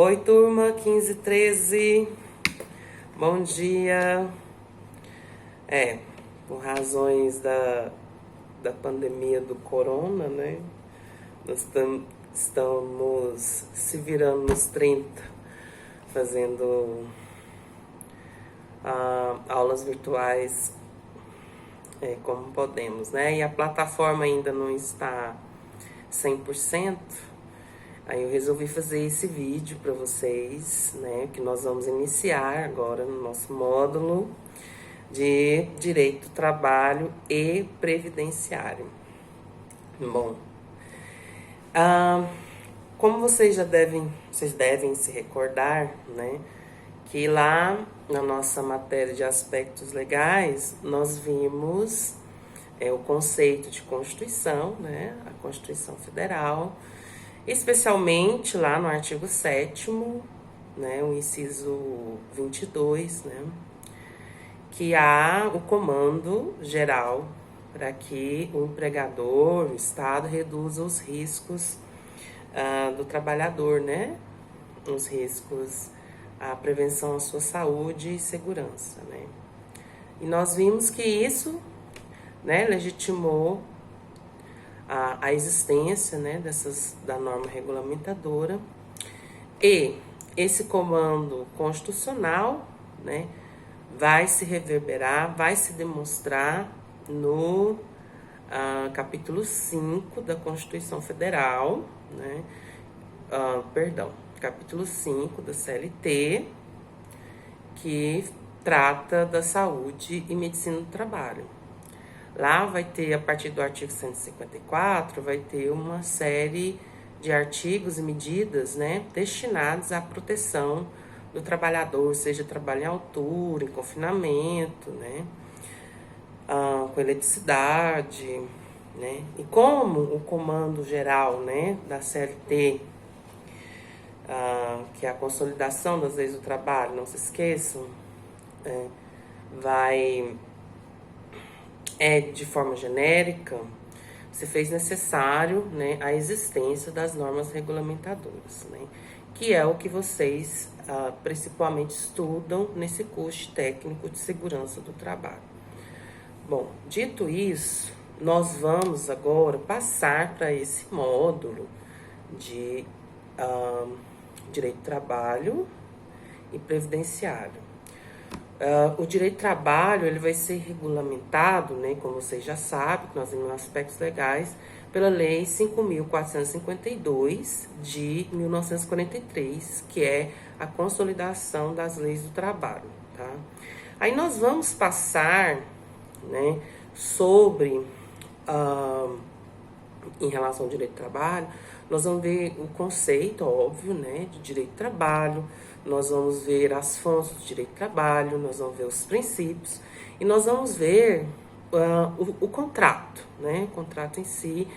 Oi, turma 1513, bom dia. Por razões da pandemia do corona, né? Nós estamos se virando nos 30, fazendo aulas virtuais como podemos, né? E a plataforma ainda não está 100%. Aí eu resolvi fazer esse vídeo para vocês, né, que nós vamos iniciar agora no nosso módulo de Direito do Trabalho e Previdenciário. Bom, como vocês devem se recordar, né, que lá na nossa matéria de aspectos legais, nós vimos o conceito de Constituição, né, a Constituição Federal, especialmente lá no artigo 7º, né, o inciso 22, né, que há o comando geral para que o empregador, o Estado, reduza os riscos do trabalhador, né, os riscos, a prevenção à sua saúde e segurança, né. E nós vimos que isso, né, legitimou a existência, né, da norma regulamentadora, e esse comando constitucional, né, vai se reverberar, vai se demonstrar no capítulo 5 da Constituição Federal, né, capítulo 5 da CLT, que trata da saúde e medicina do trabalho. Lá vai ter, a partir do artigo 154, vai ter uma série de artigos e medidas, né, destinados à proteção do trabalhador, seja trabalho em altura, em confinamento, né, com eletricidade, né, e como o comando geral, né, da CLT, que é a consolidação das leis do trabalho, não se esqueçam, de forma genérica, se fez necessário, né, a existência das normas regulamentadoras, né, que é o que vocês principalmente estudam nesse curso técnico de segurança do trabalho. Bom, dito isso, nós vamos agora passar para esse módulo de direito do trabalho e previdenciário. O direito do trabalho ele vai ser regulamentado, né, como vocês já sabem, que nós temos aspectos legais, pela Lei 5.452 de 1943, que é a consolidação das leis do trabalho. Tá? Aí nós vamos passar, né, sobre, em relação ao direito do trabalho, nós vamos ver o conceito, óbvio, né, de direito do trabalho, nós vamos ver as fontes do direito do trabalho, nós vamos ver os princípios e nós vamos ver o contrato, né? O contrato em si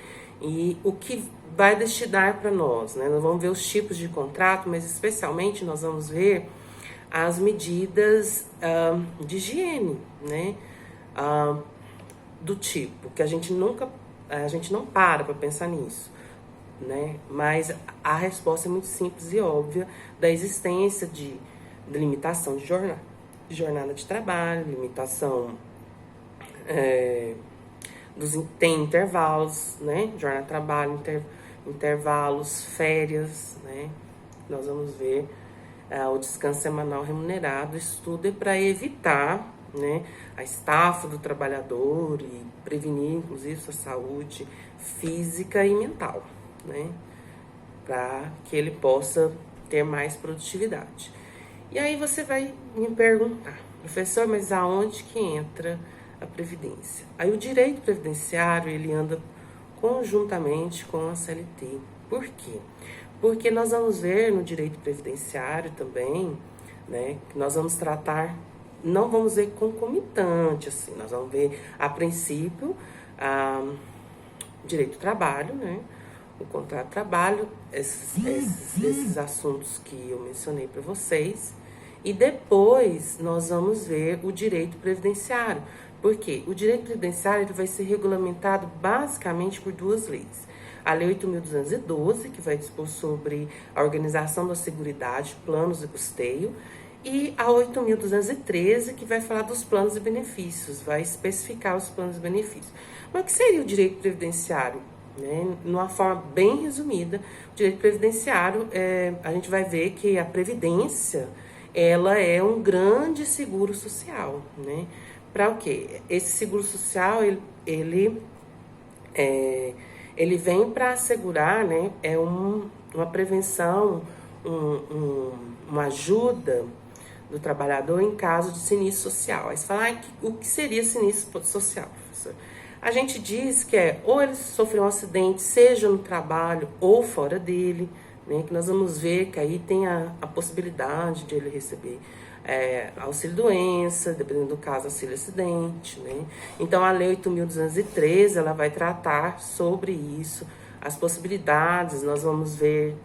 e o que vai destinar para nós, né? Nós vamos ver os tipos de contrato, mas especialmente nós vamos ver as medidas de higiene, né? Do tipo, que a gente não para pensar nisso. Né? Mas a resposta é muito simples e óbvia da existência de limitação de jornada de trabalho, limitação tem intervalos, né? Jornada de trabalho, intervalos, férias, né? Nós vamos ver o descanso semanal remunerado. Isso tudo é para evitar, né, a estafa do trabalhador e prevenir, inclusive, sua saúde física e mental, né, para que ele possa ter mais produtividade. E aí você vai me perguntar, professor, mas aonde que entra a previdência? Aí o direito previdenciário, ele anda conjuntamente com a CLT. Por quê? Porque nós vamos ver no direito previdenciário também, né, que nós vamos tratar, não vamos ver concomitante, assim, nós vamos ver, a princípio, direito do trabalho, né, o contrato de trabalho, esses assuntos que eu mencionei para vocês, e depois nós vamos ver o direito previdenciário. Por quê? O direito previdenciário ele vai ser regulamentado basicamente por duas leis. a Lei 8.212, que vai dispor sobre a organização da Seguridade, planos e custeio, e a 8.213, que vai falar dos planos e benefícios, vai especificar os planos e benefícios. Mas o que seria o direito previdenciário? Né? Numa forma bem resumida, o direito previdenciário, a gente vai ver que a previdência, ela é um grande seguro social, né? Para o quê? Esse seguro social, ele vem para assegurar, né? Uma prevenção, uma ajuda do trabalhador em caso de sinistro social. Aí você fala, o que seria sinistro social, professor? A gente diz que ou ele sofreu um acidente, seja no trabalho ou fora dele, né? Que nós vamos ver que aí tem a possibilidade de ele receber auxílio-doença, dependendo do caso, auxílio-acidente, né? Então, a Lei 8.213, ela vai tratar sobre isso, as possibilidades. Nós vamos ver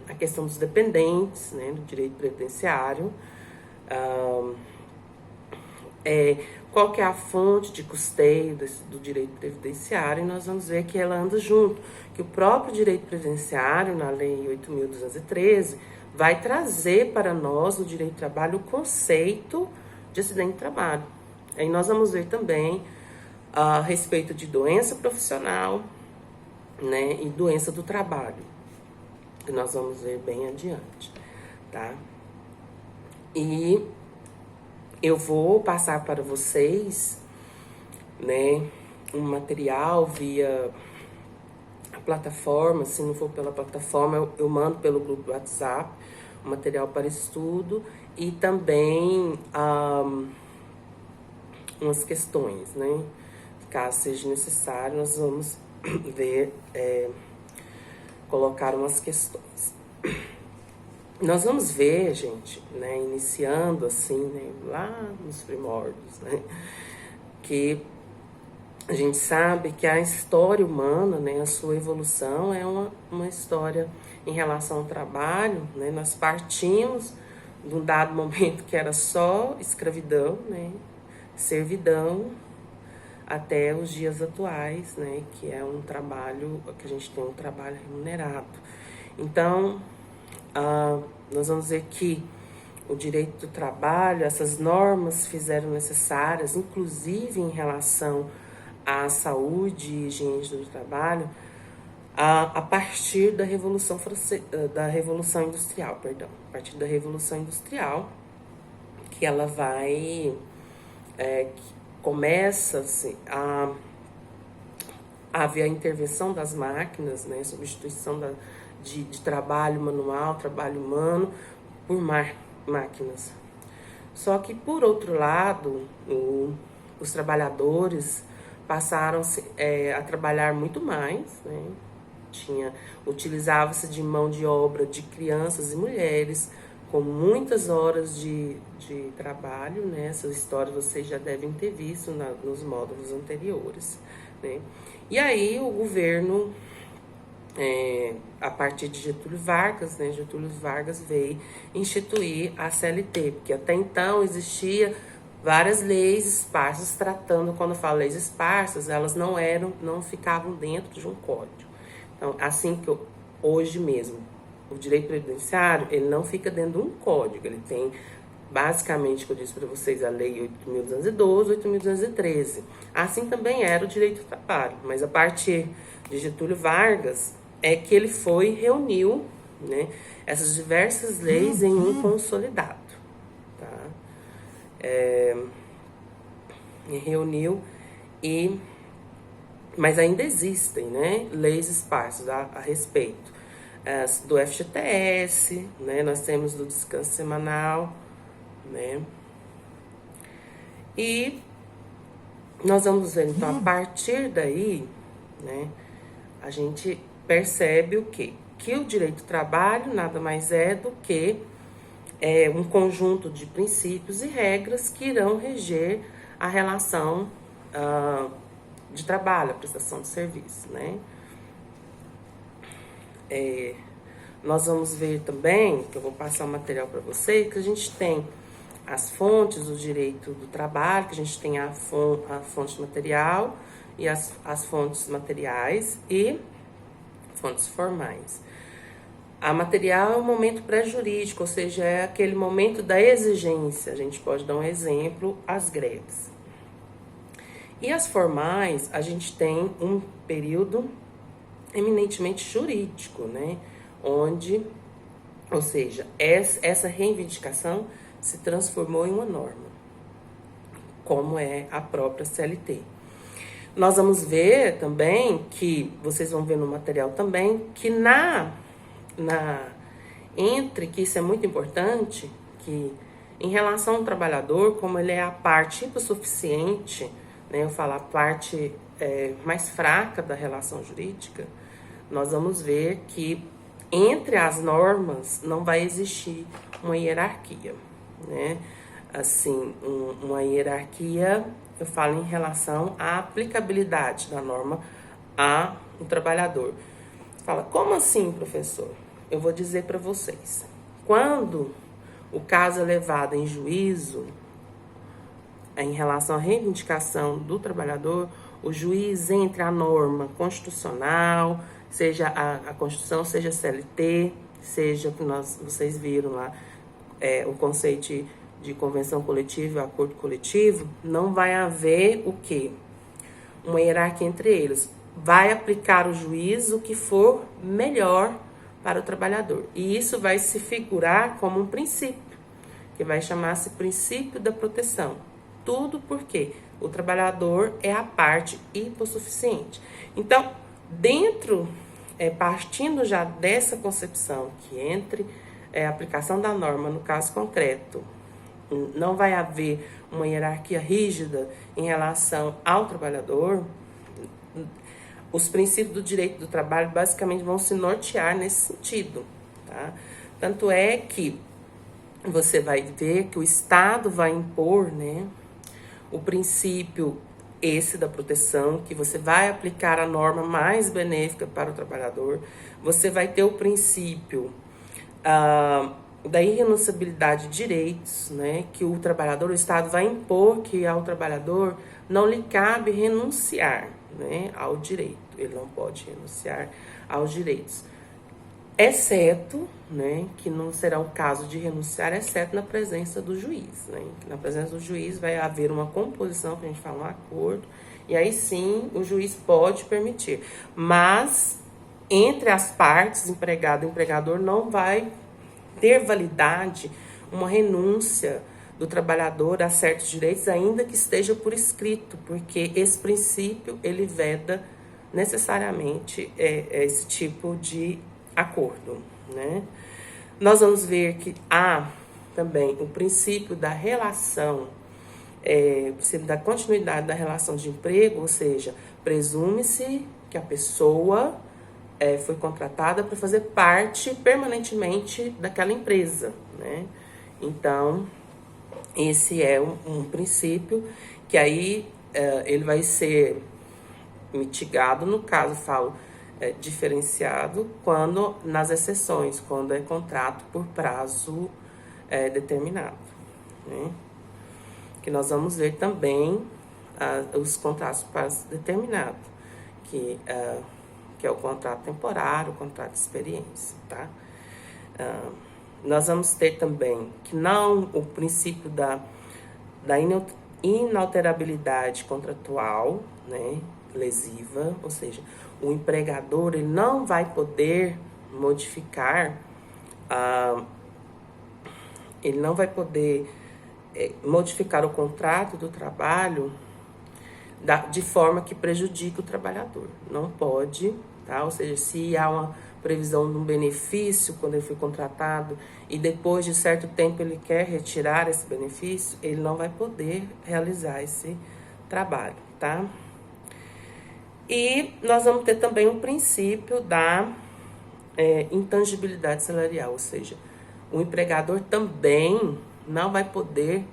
a questão dos dependentes, né, do direito previdenciário, qual que é a fonte de custeio do direito previdenciário, e nós vamos ver que ela anda junto, que o próprio direito previdenciário, na Lei 8.213, vai trazer para nós, no direito do trabalho, o conceito de acidente de trabalho. Aí nós vamos ver também a respeito de doença profissional, né, e doença do trabalho, que nós vamos ver bem adiante, tá? E eu vou passar para vocês, né, um material via a plataforma. Se não for pela plataforma, eu mando pelo grupo do WhatsApp, um material para estudo e também umas questões, né? Caso seja necessário, nós vamos ver, colocar umas questões. Nós vamos ver, gente, né, iniciando assim, né, lá nos primórdios, né, que a gente sabe que a história humana, né, a sua evolução é uma história em relação ao trabalho, né? Nós partimos de um dado momento que era só escravidão, né, servidão, até os dias atuais, né, que é um trabalho, que a gente tem um trabalho remunerado. Então, nós vamos ver que o direito do trabalho, essas normas fizeram necessárias, inclusive em relação à saúde e higiene do trabalho, a partir da Revolução Industrial, a partir da Revolução Industrial, que ela vai, começa assim, a haver a intervenção das máquinas, né, substituição de trabalho manual, trabalho humano, por máquinas. Só que, por outro lado, os trabalhadores passaram a trabalhar muito mais, né? Utilizava-se de mão de obra de crianças e mulheres, com muitas horas de trabalho, né? Essas histórias vocês já devem ter visto nos módulos anteriores, né? E aí o governo, a partir de Getúlio Vargas, né? Getúlio Vargas veio instituir a CLT, porque até então existia várias leis esparsas tratando. Quando eu falo leis esparsas, elas não ficavam dentro de um código. Então, assim que hoje mesmo, o direito previdenciário, ele não fica dentro de um código, ele tem, basicamente, que eu disse para vocês, a Lei 8.212, 8.213. Assim também era o direito do trabalho, mas a partir de Getúlio Vargas é que ele reuniu, né, essas diversas leis em um consolidado, tá? Reuniu mas ainda existem, né, leis esparsas a respeito do FGTS, né, nós temos do descanso semanal, né, e nós vamos ver, então, a partir daí, né, a gente percebe o quê? Que o direito do trabalho nada mais é do que um conjunto de princípios e regras que irão reger a relação de trabalho, a prestação de serviço, né? Nós vamos ver também, que eu vou passar o material para vocês, que a gente tem as fontes do direito do trabalho, que a gente tem a fonte material e as fontes materiais, e fontes formais. A material é um momento pré-jurídico, ou seja, é aquele momento da exigência. A gente pode dar um exemplo, as greves. E as formais, a gente tem um período eminentemente jurídico, né? Onde, ou seja, essa reivindicação se transformou em uma norma, como é a própria CLT. Nós vamos ver também que, vocês vão ver no material também, que que isso é muito importante, que em relação ao trabalhador, como ele é a parte hipossuficiente, né, eu falo a parte mais fraca da relação jurídica, nós vamos ver que entre as normas não vai existir uma hierarquia, né? Assim, uma hierarquia, eu falo em relação à aplicabilidade da norma ao trabalhador. Fala, como assim, professor? Eu vou dizer para vocês. Quando o caso é levado em juízo, em relação à reivindicação do trabalhador, o juiz entre a norma constitucional, seja a Constituição, seja a CLT, seja o que vocês viram lá, o conceito de convenção coletiva e acordo coletivo, não vai haver o quê? Uma hierarquia entre eles. Vai aplicar o juiz o que for melhor para o trabalhador. E isso vai se figurar como um princípio, que vai chamar-se princípio da proteção. Tudo porque o trabalhador é a parte hipossuficiente. Então, partindo já dessa concepção, que entre a aplicação da norma, no caso concreto, não vai haver uma hierarquia rígida em relação ao trabalhador, os princípios do direito do trabalho basicamente vão se nortear nesse sentido, tá? Tanto é que você vai ver que o Estado vai impor, né, o princípio esse da proteção, que você vai aplicar a norma mais benéfica para o trabalhador, você vai ter o princípio da irrenunciabilidade de direitos, né, que o trabalhador, o Estado vai impor que ao trabalhador não lhe cabe renunciar, né, ao direito, ele não pode renunciar aos direitos, exceto, né, que não será o caso de renunciar, exceto na presença do juiz, né, na presença do juiz vai haver uma composição, que a gente fala um acordo, e aí sim o juiz pode permitir, mas entre as partes, empregado e empregador, não vai ter validade uma renúncia do trabalhador a certos direitos, ainda que esteja por escrito, porque esse princípio, ele veda necessariamente esse tipo de acordo, né? Nós vamos ver que há também o princípio da relação, o princípio da continuidade da relação de emprego, ou seja, presume-se que a pessoa foi contratada para fazer parte permanentemente daquela empresa, né? Então, esse é um princípio que aí ele vai ser mitigado, no caso, falo, diferenciado, quando nas exceções, quando é contrato por prazo determinado, né? Que nós vamos ver também os contratos por prazo determinado, que é o contrato temporário, o contrato de experiência, tá? Nós vamos ter também que não o princípio da inalterabilidade contratual, né, lesiva, ou seja, o empregador ele não vai poder modificar, ele não vai poder modificar o contrato do trabalho de forma que prejudique o trabalhador. Não pode, tá? Ou seja, se há uma previsão de um benefício quando ele foi contratado e depois de certo tempo ele quer retirar esse benefício, ele não vai poder realizar esse trabalho, tá? E nós vamos ter também o princípio da intangibilidade salarial, ou seja, o empregador também não vai poder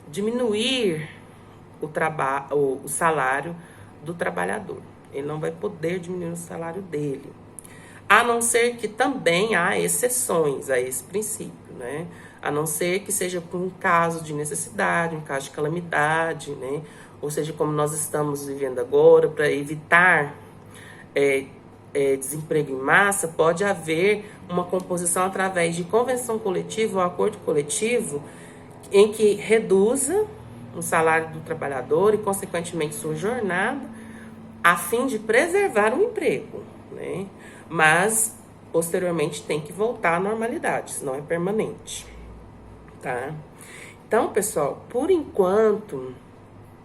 diminuir o salário do trabalhador. Ele não vai poder diminuir o salário dele. A não ser que também há exceções a esse princípio, né? A não ser que seja por um caso de necessidade, um caso de calamidade, né? Ou seja, como nós estamos vivendo agora, para evitar desemprego em massa, pode haver uma composição através de convenção coletiva ou acordo coletivo em que reduza o salário do trabalhador e, consequentemente, sua jornada, a fim de preservar o emprego, né? Mas, posteriormente, tem que voltar à normalidade, senão é permanente, tá? Então, pessoal, por enquanto,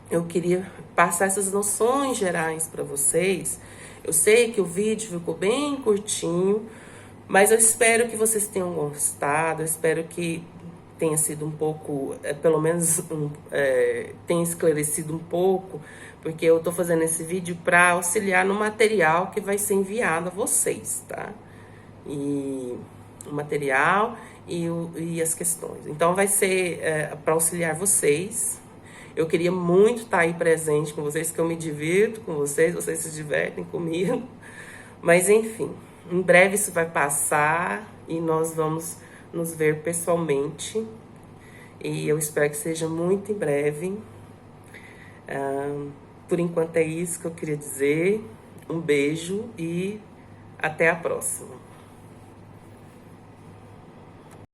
eu queria passar essas noções gerais para vocês. Eu sei que o vídeo ficou bem curtinho, mas eu espero que vocês tenham gostado, eu espero que tenha sido um pouco, pelo menos tenha esclarecido um pouco, porque eu tô fazendo esse vídeo para auxiliar no material que vai ser enviado a vocês, tá? E o material e as questões. Então vai ser para auxiliar vocês. Eu queria muito estar aí presente com vocês, que eu me divirto com vocês, vocês se divertem comigo. Mas enfim, em breve isso vai passar e nós vamos nos ver pessoalmente. E eu espero que seja muito em breve. Por enquanto é isso que eu queria dizer. Um beijo e até a próxima.